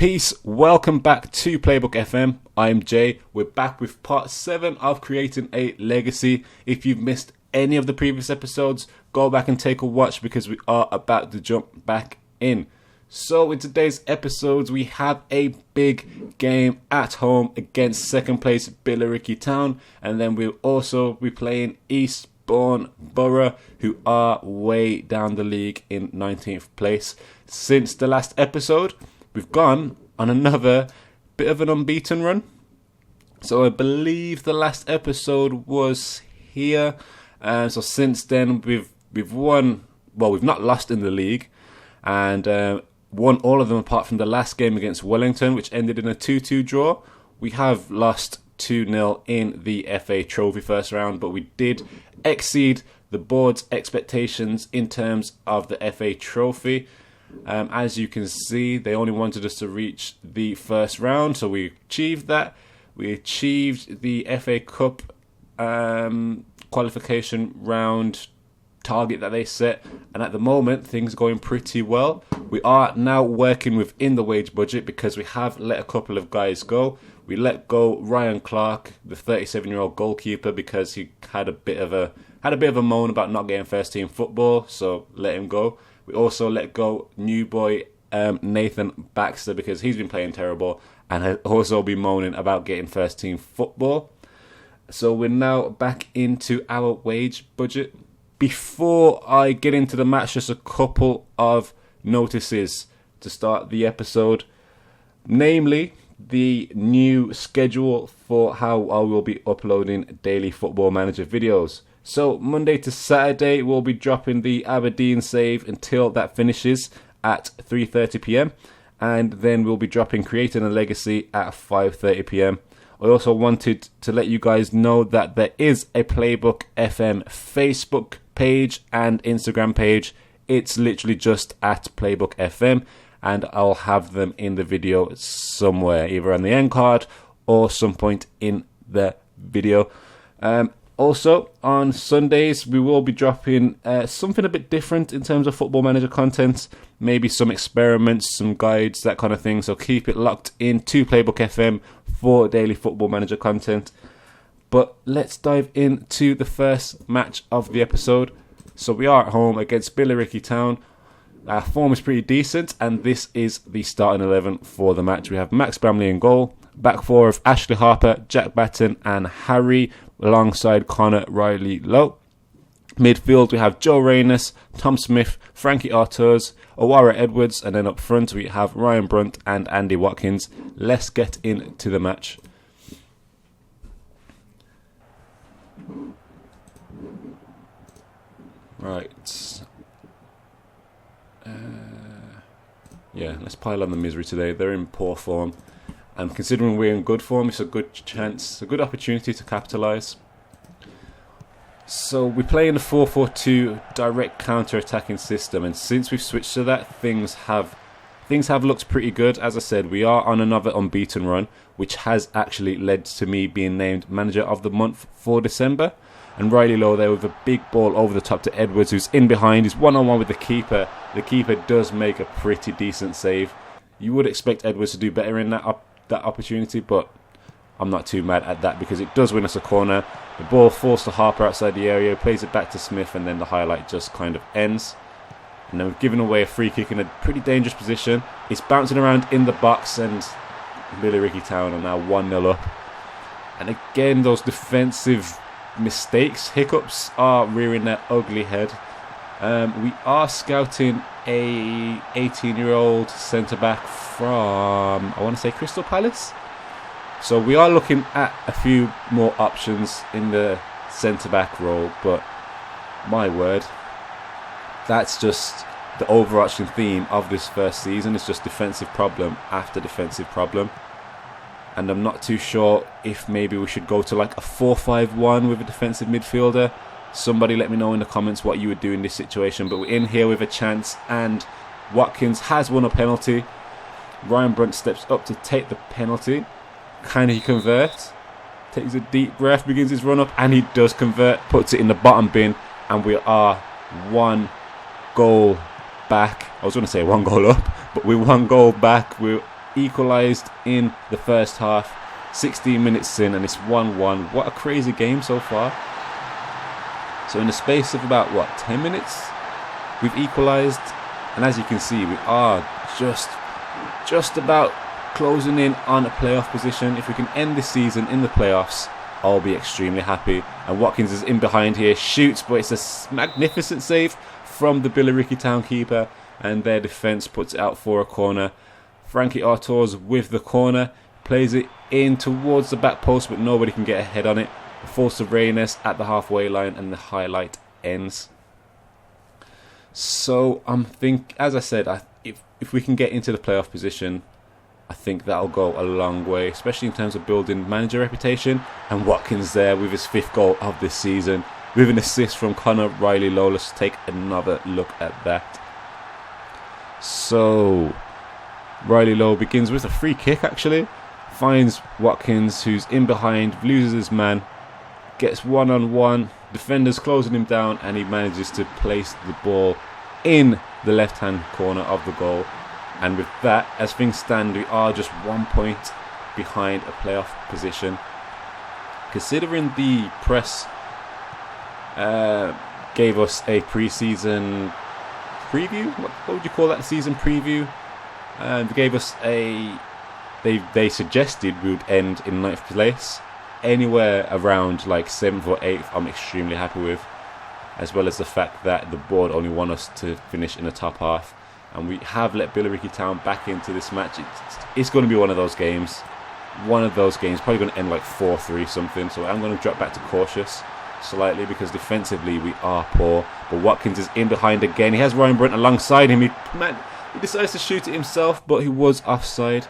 Peace, welcome back to Playbook FM. I'm Jay. We're back with part 7 of Creating a Legacy. If you've missed any of the previous episodes, go back and take a watch because we are about to jump back in. So in today's episodes, we have a big game at home against second place Billericay Town, and then we'll also be playing Eastbourne Borough, who are way down the league in 19th place. Since the last episode, we've gone on another bit of an unbeaten run. So I believe the last episode was here. So since then we've won. Well, we've not lost in the league, and won all of them apart from the last game against Wellington, which ended in a 2-2 draw. We have lost 2-0 in the FA Trophy first round, but we did exceed the board's expectations in terms of the FA Trophy. As you can see, they only wanted us to reach the first round, so we achieved that. We achieved the FA Cup qualification round target that they set, and at the moment things are going pretty well. We are now working within the wage budget because we have let a couple of guys go. We let go Ryan Clark, the 37-year-old goalkeeper, because he had a bit of a moan about not getting first team football, so let him go. We also let go new boy Nathan Baxter because he's been playing terrible and has also been moaning about getting first team football. So we're now back into our wage budget. Before I get into the match, just a couple of notices to start the episode. Namely, the new schedule for how I will be uploading daily Football Manager videos. So Monday to Saturday we'll be dropping the Aberdeen save until that finishes at 3:30 p.m. and then we'll be dropping Creating a Legacy at 5:30 p.m. I also wanted to let you guys know that there is a Playbook FM Facebook page and Instagram page. It's literally just at Playbook FM, and I'll have them in the video somewhere, either on the end card or some point in the video. Also, on Sundays, we will be dropping something a bit different in terms of Football Manager content. Maybe some experiments, some guides, that kind of thing. So keep it locked in to Playbook FM for daily Football Manager content. But let's dive into the first match of the episode. So we are at home against Billericay Town. Our form is pretty decent, and this is the starting 11 for the match. We have Max Bramley in goal. Back four of Ashley Harper, Jack Batten and Harry, alongside Connor Riley Lowe. Midfield we have Joe Reynes, Tom Smith, Frankie Arturs, Owara Edwards, and then up front we have Ryan Brunt and Andy Watkins. Let's get into the match. Right. Yeah, let's pile on the misery today. They're in poor form. And considering we're in good form, it's a good chance, a good opportunity to capitalise. So we play in the 4-4-2 direct counter-attacking system, and since we've switched to that, things have looked pretty good. As I said, we are on another unbeaten run, which has actually led to me being named Manager of the Month for December. And Riley Lowe there with a big ball over the top to Edwards, who's in behind. He's one-on-one with the keeper. The keeper does make a pretty decent save. You would expect Edwards to do better in that opportunity, but I'm not too mad at that because it does win us a corner. The ball falls to Harper outside the area, plays it back to Smith, and then the highlight just kind of ends. And then we've given away a free kick in a pretty dangerous position. It's bouncing around in the box, and Billericay Town are now 1-0 up. And again, those defensive mistakes, hiccups, are rearing their ugly head. We are scouting a 18-year-old centre-back from, I want to say, Crystal Palace. So we are looking at a few more options in the centre-back role, but my word, that's just the overarching theme of this first season. It's just defensive problem after defensive problem. And I'm not too sure if maybe we should go to like a 4-5-1 with a defensive midfielder. Somebody let me know in the comments what you would do in this situation. But we're in here with a chance, and Watkins has won a penalty. Ryan Brunt steps up to take the penalty. Can he convert? Takes a deep breath, begins his run up, and he does convert. Puts it in the bottom bin, and we are 1 goal back. I was going to say 1 goal up, but we're 1 goal back. We're equalised in the first half. 16 minutes in and it's 1-1. What a crazy game so far. So in the space of about, 10 minutes, we've equalised. And as you can see, we are just about closing in on a playoff position. If we can end this season in the playoffs, I'll be extremely happy. And Watkins is in behind here, shoots, but it's a magnificent save from the Billericay Town keeper. And their defence puts it out for a corner. Frankie Artours with the corner. Plays it in towards the back post, but nobody can get a head on it. Falls to Reynes at the halfway line, and the highlight ends. So as I said, if we can get into the playoff position, I think that'll go a long way, especially in terms of building manager reputation. And Watkins there with his 5th goal of this season, with an assist from Connor Riley Lowe. Let's take another look at that. So Riley Lowe begins with a free kick, actually. Finds Watkins, who's in behind, loses his man, gets one-on-one, defenders closing him down, and he manages to place the ball in the left-hand corner of the goal. And with that, as things stand, we are just 1 point behind a playoff position. Considering the press gave us a pre-season preview, what would you call that, season preview? They gave us They suggested we would end in 9th place. Anywhere around like 7th or 8th, I'm extremely happy with. As well as the fact that the board only want us to finish in the top half. And we have let Billericay Town back into this match. It's going to be one of those games. Probably going to end like 4-3 something. So I'm going to drop back to cautious slightly because defensively we are poor. But Watkins is in behind again. He has Ryan Brunt alongside him. He decides to shoot it himself, but he was offside,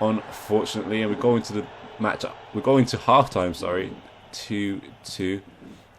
unfortunately. And we go into the match. We're going to half time. 2-2,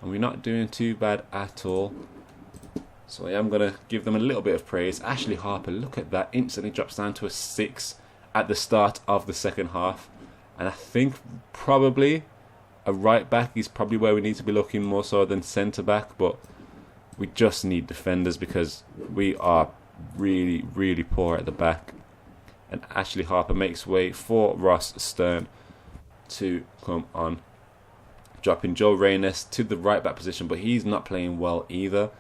and we're not doing too bad at all. So I am going to give them a little bit of praise. Ashley Harper, look at that, instantly drops down to a 6 at the start of the second half. And I think probably a right back is probably where we need to be looking more so than centre back. But we just need defenders because we are really, really poor at the back. And Ashley Harper makes way for Ross Stern to come on, dropping Joe Reynes to the right back position, but he's not playing well either.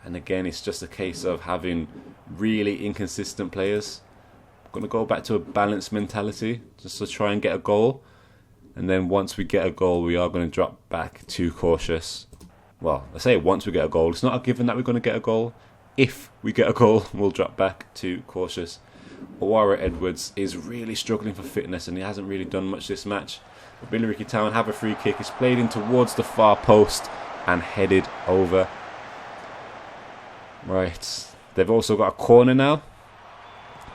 And again, it's just a case of having really inconsistent players. I'm going to go back to a balanced mentality just to try and get a goal. And then once we get a goal, we are going to drop back to cautious. Well, I say once we get a goal. It's not a given that we're going to get a goal. If we get a goal, we'll drop back to cautious. Owara Edwards is really struggling for fitness and he hasn't really done much this match. Billericay Town have a free kick. It's played in towards the far post and headed over. Right, they've also got a corner now.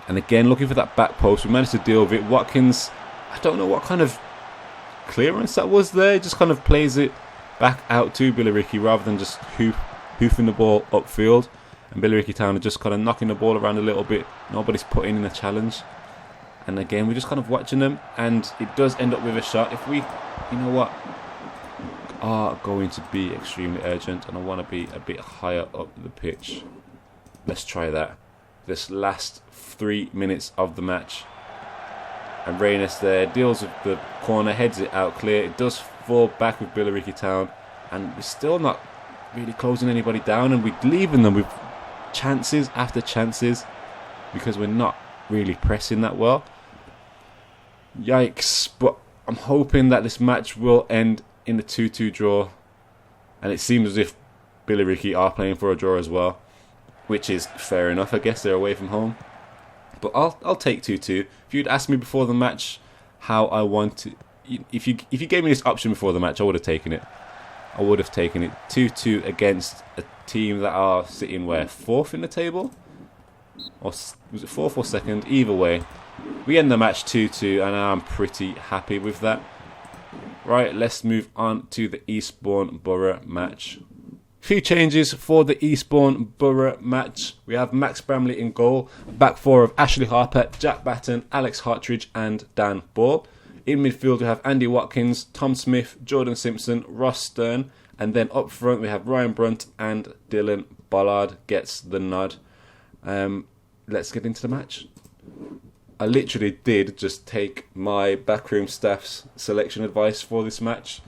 And again, looking for that back post. We managed to deal with it. Watkins, I don't know what kind of clearance that was there. He just kind of plays it back out to Billericay rather than just hoofing the ball upfield. And Billericay Town are just kind of knocking the ball around a little bit. Nobody's putting in a challenge. And again, we're just kind of watching them. And it does end up with a shot. If we, are going to be extremely urgent. And I want to be a bit higher up the pitch. Let's try that. This last 3 minutes of the match. And Reynes there deals with the corner, heads it out clear. It does fall back with Billericay Town. And we're still not really closing anybody down. And we're leaving them with chances after chances because we're not really pressing that well. Yikes. But I'm hoping that this match will end in a 2-2 draw. And it seems as if Billericay are playing for a draw as well, which is fair enough. I guess they're away from home. But I'll take 2-2. If you'd asked me before the match how I want to, if you gave me this option before the match, I would have taken it. I would have taken it 2-2 against a team that are sitting where, 4th in the table, or was it 4th or 2nd? Either way, we end the match 2-2, and I'm pretty happy with that. Right, let's move on to the Eastbourne Borough match. Few changes for the Eastbourne Borough match. We have Max Bramley in goal, back four of Ashley Harper, Jack Batten, Alex Hartridge and Dan Ball. In midfield we have Andy Watkins, Tom Smith, Jordan Simpson, Ross Stern, and then up front we have Ryan Brunt and Dylan Bollard gets the nod. Let's get into the match. I literally did just take my backroom staff's selection advice for this match.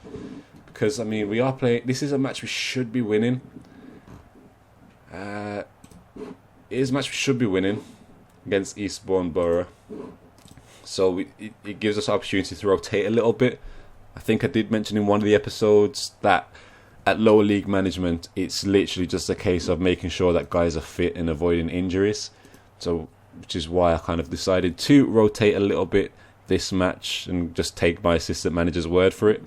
Because, I mean, we are playing... This is a match we should be winning. It is a match we should be winning against Eastbourne Borough. So it gives us opportunity to rotate a little bit. I think I did mention in one of the episodes that at lower league management, it's literally just a case of making sure that guys are fit and avoiding injuries. So, which is why I kind of decided to rotate a little bit this match and just take my assistant manager's word for it.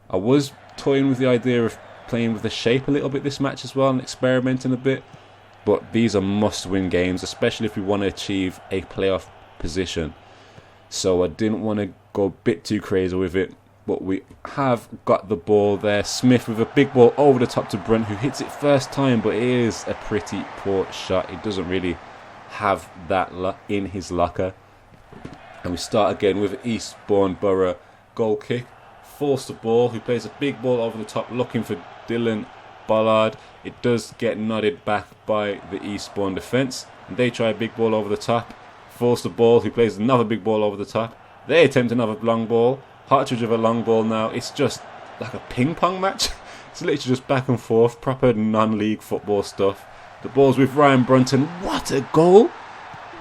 I was toying with the idea of playing with the shape a little bit this match as well and experimenting a bit. But these are must-win games, especially if we want to achieve a playoff position. So I didn't want to go a bit too crazy with it. But we have got the ball there. Smith with a big ball over the top to Brunt, who hits it first time, but it is a pretty poor shot. He doesn't really have that in his locker. And we start again with Eastbourne Borough goal kick. Force the ball, who plays a big ball over the top, looking for Dylan Bollard. It does get nodded back by the Eastbourne defence. And they try a big ball over the top. Force the ball, who plays another big ball over the top. They attempt another long ball. Hartridge with a long ball now. It's just like a ping pong match. It's literally just back and forth. Proper non-league football stuff. The ball's with Ryan Brunton. What a goal.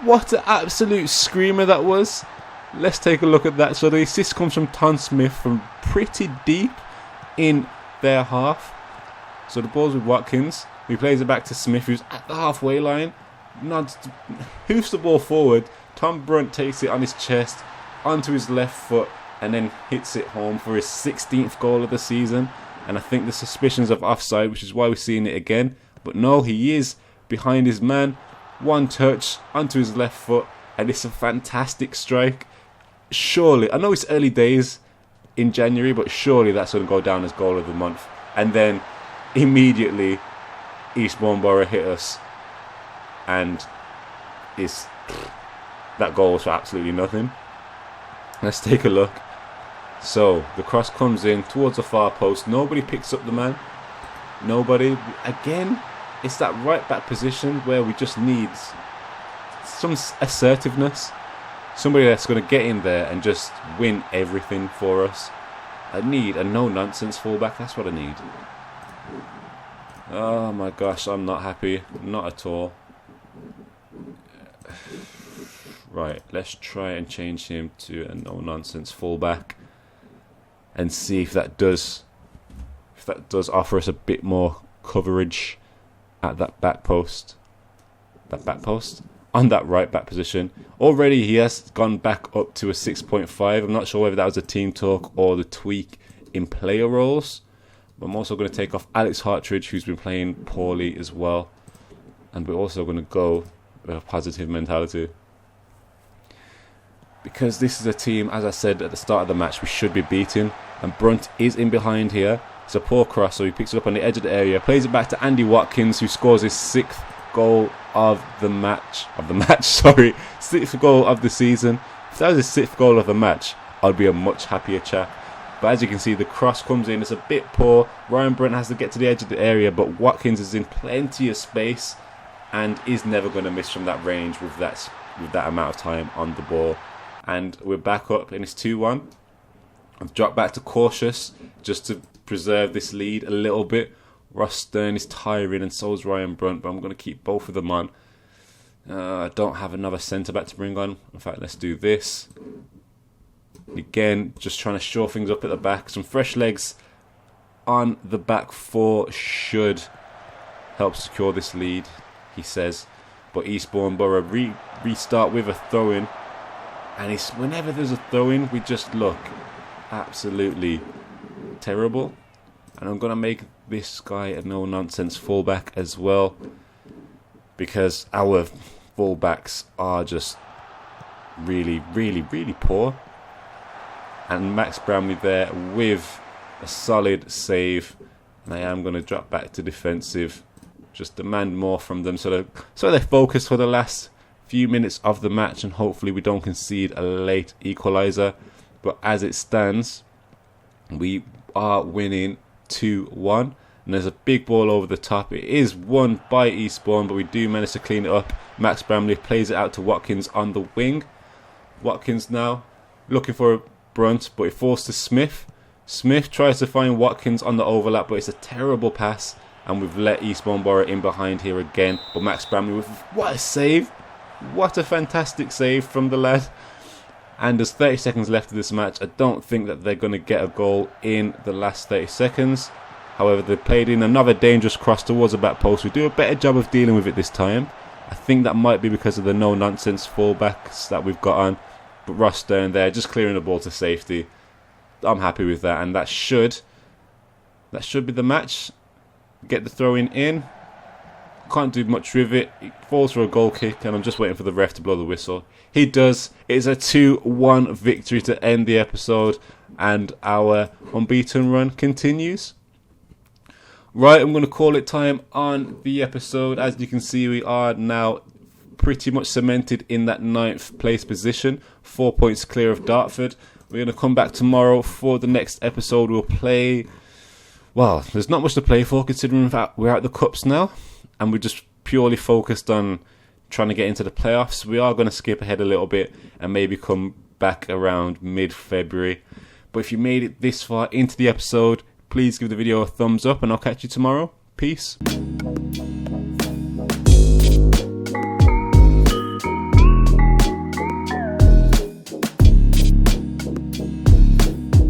What an absolute screamer that was. Let's take a look at that. So the assist comes from Tom Smith from pretty deep in their half. So the ball's with Watkins. He plays it back to Smith, who's at the halfway line. Hoofs the ball forward. Tom Brunt takes it on his chest onto his left foot and then hits it home for his 16th goal of the season. And I think the suspicions of offside, which is why we're seeing it again. But no, he is behind his man. One touch onto his left foot, and it's a fantastic strike. Surely, I know it's early days in January, but surely that's going to go down as goal of the month. And then immediately Eastbourne Borough hit us, and that goal was for absolutely nothing. Let's take a look. So the cross comes in towards the far post. Nobody picks up the man. Nobody. Again, it's that right back position where we just need some assertiveness. Somebody that's going to get in there and just win everything for us. I need a no-nonsense fullback. That's what I need. Oh my gosh, I'm not happy. Not at all. Right, let's try and change him to a no-nonsense fullback and see if that does offer us a bit more coverage at that back post. On that right back position. Already he has gone back up to a 6.5. I'm not sure whether that was a team talk or the tweak in player roles. But I'm also going to take off Alex Hartridge, who's been playing poorly as well. And we're also going to go with a positive mentality. Because this is a team, as I said at the start of the match, we should be beating. And Brunt is in behind here. It's a poor cross, so he picks it up on the edge of the area. Plays it back to Andy Watkins, who scores his 6th goal of the match. Sixth goal of the season. If that was his 6th goal of the match, I'd be a much happier chap. But as you can see, the cross comes in. It's a bit poor. Ryan Brunt has to get to the edge of the area, but Watkins is in plenty of space and is never going to miss from that range with that amount of time on the ball. And we're back up, and it's 2-1. I've dropped back to cautious just to preserve this lead a little bit. Ross Stern is tiring, and so is Ryan Brunt, but I'm going to keep both of them on. I don't have another centre-back to bring on. In fact, let's do this. Again, just trying to shore things up at the back. Some fresh legs on the back four should help secure this lead, he says. But Eastbourne Borough restart with a throw-in. And whenever there's a throw-in, we just look absolutely terrible. And I'm going to make this guy a no-nonsense fullback as well, because our fullbacks are just really, really, really poor. And Max Bramley there with a solid save. And I am going to drop back to defensive, just demand more from them, so they focus for the last few minutes of the match, and hopefully we don't concede a late equaliser. But as it stands, we are winning 2-1, and there's a big ball over the top. It is won by Eastbourne, but we do manage to clean it up. Max Bramley plays it out to Watkins on the wing. Watkins now looking for a brunt, but it falls to Smith. Smith tries to find Watkins on the overlap, but it's a terrible pass, and we've let Eastbourne Borough in behind here again. But Max Bramley with what a save! What a fantastic save from the lad. And there's 30 seconds left of this match. I don't think that they're going to get a goal in the last 30 seconds. However, they played in another dangerous cross towards the back post. We do a better job of dealing with it this time. I think that might be because of the no-nonsense fullbacks that we've got on. But Ross Stern there, just clearing the ball to safety. I'm happy with that, and that should be the match. Get the throw-in in. Can't do much with it. It falls for a goal kick, and I'm just waiting for the ref to blow the whistle. He does. It's a 2-1 victory to end the episode, and our unbeaten run continues. Right, I'm going to call it time on the episode. As you can see, we are now pretty much cemented in that 9th place position, 4 points clear of Dartford. We're going to come back tomorrow for the next episode. We'll play... Well, there's not much to play for considering that we're out the Cups now, and we're just purely focused on trying to get into the playoffs. We are going to skip ahead a little bit and maybe come back around mid-February. But if you made it this far into the episode, please give the video a thumbs up, and I'll catch you tomorrow. Peace.